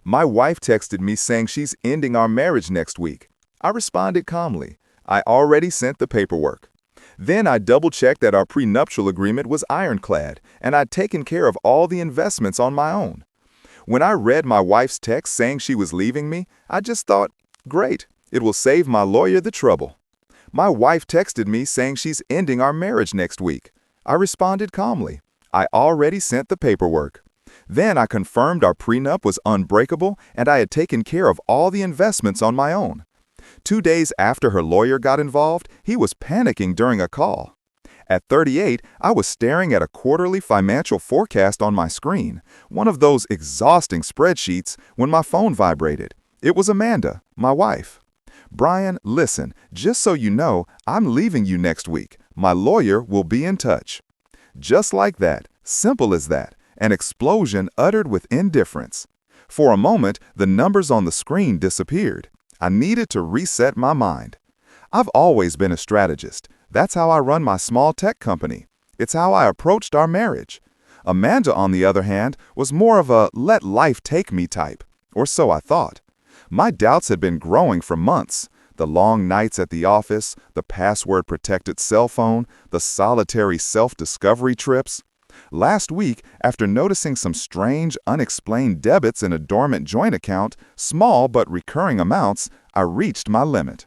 My wife texted me saying she's ending our marriage next week. I responded calmly. I already sent the paperwork. Then I double-checked that our prenuptial agreement was ironclad and I'd taken care of all the investments on my own. When I read my wife's text saying she was leaving me, I just thought, great, it will save my lawyer the trouble. My wife texted me saying she's ending our marriage next week. I responded calmly. I already sent the paperwork. Then I confirmed our prenup was unbreakable and I had taken care of all the investments on my own. 2 days after her lawyer got involved, he was panicking during a call. At 38, I was staring at a quarterly financial forecast on my screen, one of those exhausting spreadsheets, when my phone vibrated. It was Amanda, my wife. "Brian, listen, just so you know, I'm leaving you next week. My lawyer will be in touch." Just like that, simple as that, an explosion uttered with indifference. For a moment, the numbers on the screen disappeared. I needed to reset my mind. I've always been a strategist. That's how I run my small tech company. It's how I approached our marriage. Amanda, on the other hand, was more of a let life take me type, or so I thought. My doubts had been growing for months. The long nights at the office, the password-protected cell phone, the solitary self-discovery trips. Last week, after noticing some strange, unexplained debits in a dormant joint account, small but recurring amounts, I reached my limit.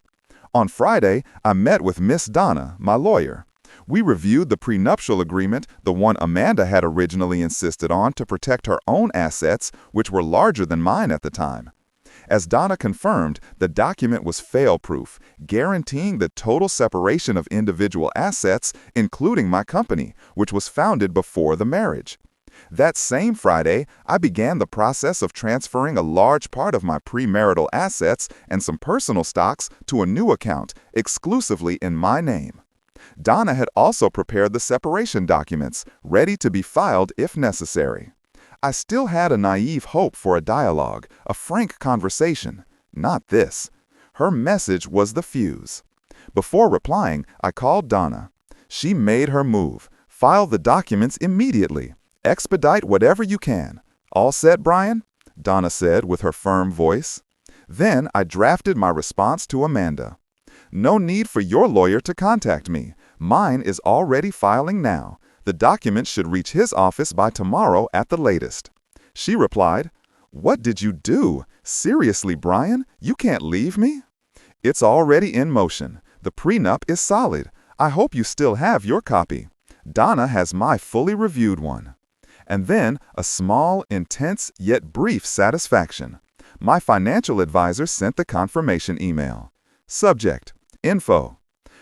On Friday, I met with Miss Donna, my lawyer. We reviewed the prenuptial agreement, the one Amanda had originally insisted on to protect her own assets, which were larger than mine at the time. As Donna confirmed, the document was fail-proof, guaranteeing the total separation of individual assets, including my company, which was founded before the marriage. That same Friday, I began the process of transferring a large part of my premarital assets and some personal stocks to a new account, exclusively in my name. Donna had also prepared the separation documents, ready to be filed if necessary. I still had a naive hope for a dialogue, a frank conversation. Not this. Her message was the fuse. Before replying, I called Donna. She made her move. File the documents immediately. Expedite whatever you can. All set, Brian? Donna said with her firm voice. Then I drafted my response to Amanda. No need for your lawyer to contact me. Mine is already filing now. The document should reach his office by tomorrow at the latest. She replied, "What did you do? Seriously, Brian, you can't leave me?" "It's already in motion. The prenup is solid. I hope you still have your copy. Donna has my fully reviewed one." And then a small, intense, yet brief satisfaction. My financial advisor sent the confirmation email. Subject: Info.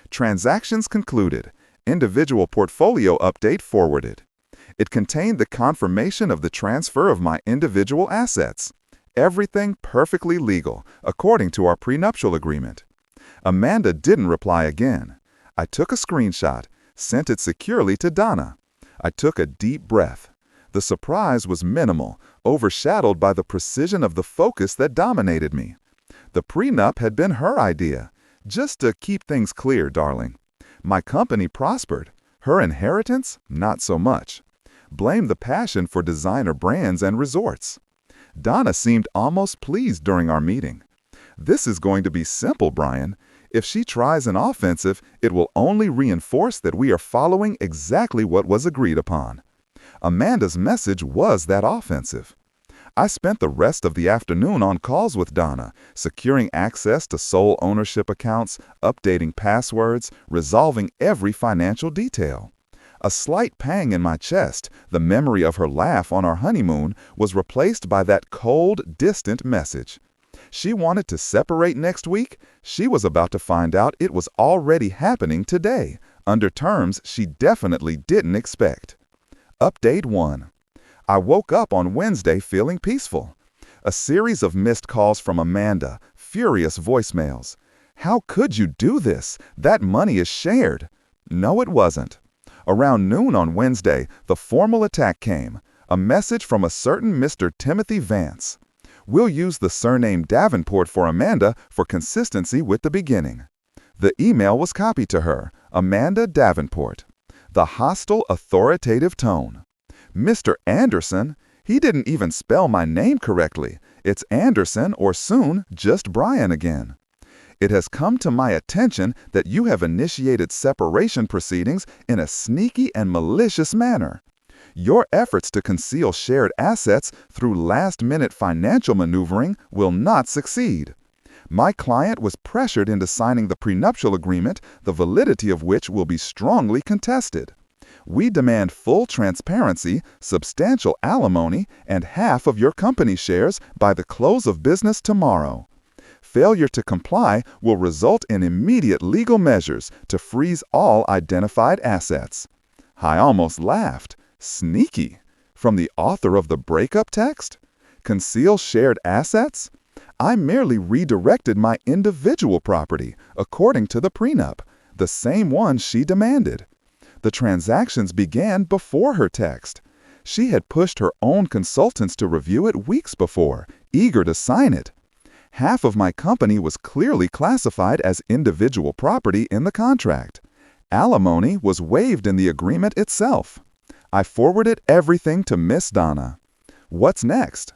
Transactions concluded. Individual portfolio update forwarded. It contained the confirmation of the transfer of my individual assets. Everything perfectly legal, according to our prenuptial agreement. Amanda didn't reply again. I took a screenshot, sent it securely to Donna. I took a deep breath. The surprise was minimal, overshadowed by the precision of the focus that dominated me. The prenup had been her idea. Just to keep things clear, darling. My company prospered. Her inheritance, not so much. Blame the passion for designer brands and resorts. Donna seemed almost pleased during our meeting. This is going to be simple, Brian. If she tries an offensive, it will only reinforce that we are following exactly what was agreed upon. Amanda's message was that offensive. I spent the rest of the afternoon on calls with Donna, securing access to sole ownership accounts, updating passwords, resolving every financial detail. A slight pang in my chest, the memory of her laugh on our honeymoon, was replaced by that cold, distant message. She wanted to separate next week. She was about to find out it was already happening today, under terms she definitely didn't expect. Update 1. I woke up on Wednesday feeling peaceful. A series of missed calls from Amanda, furious voicemails. "How could you do this? That money is shared." No, it wasn't. Around noon on Wednesday, the formal attack came. A message from a certain Mr. Timothy Vance. We'll use the surname Davenport for Amanda for consistency with the beginning. The email was copied to her, Amanda Davenport. The hostile, authoritative tone. Mr. Anderson? He didn't even spell my name correctly. It's Anderson or soon just Brian again. It has come to my attention that you have initiated separation proceedings in a sneaky and malicious manner. Your efforts to conceal shared assets through last-minute financial maneuvering will not succeed. My client was pressured into signing the prenuptial agreement, the validity of which will be strongly contested. We demand full transparency, substantial alimony, and half of your company shares by the close of business tomorrow. Failure to comply will result in immediate legal measures to freeze all identified assets. I almost laughed. Sneaky. From the author of the breakup text? Conceal shared assets? I merely redirected my individual property according to the prenup, the same one she demanded. The transactions began before her text. She had pushed her own consultants to review it weeks before, eager to sign it. Half of my company was clearly classified as individual property in the contract. Alimony was waived in the agreement itself. I forwarded everything to Miss Donna. What's next?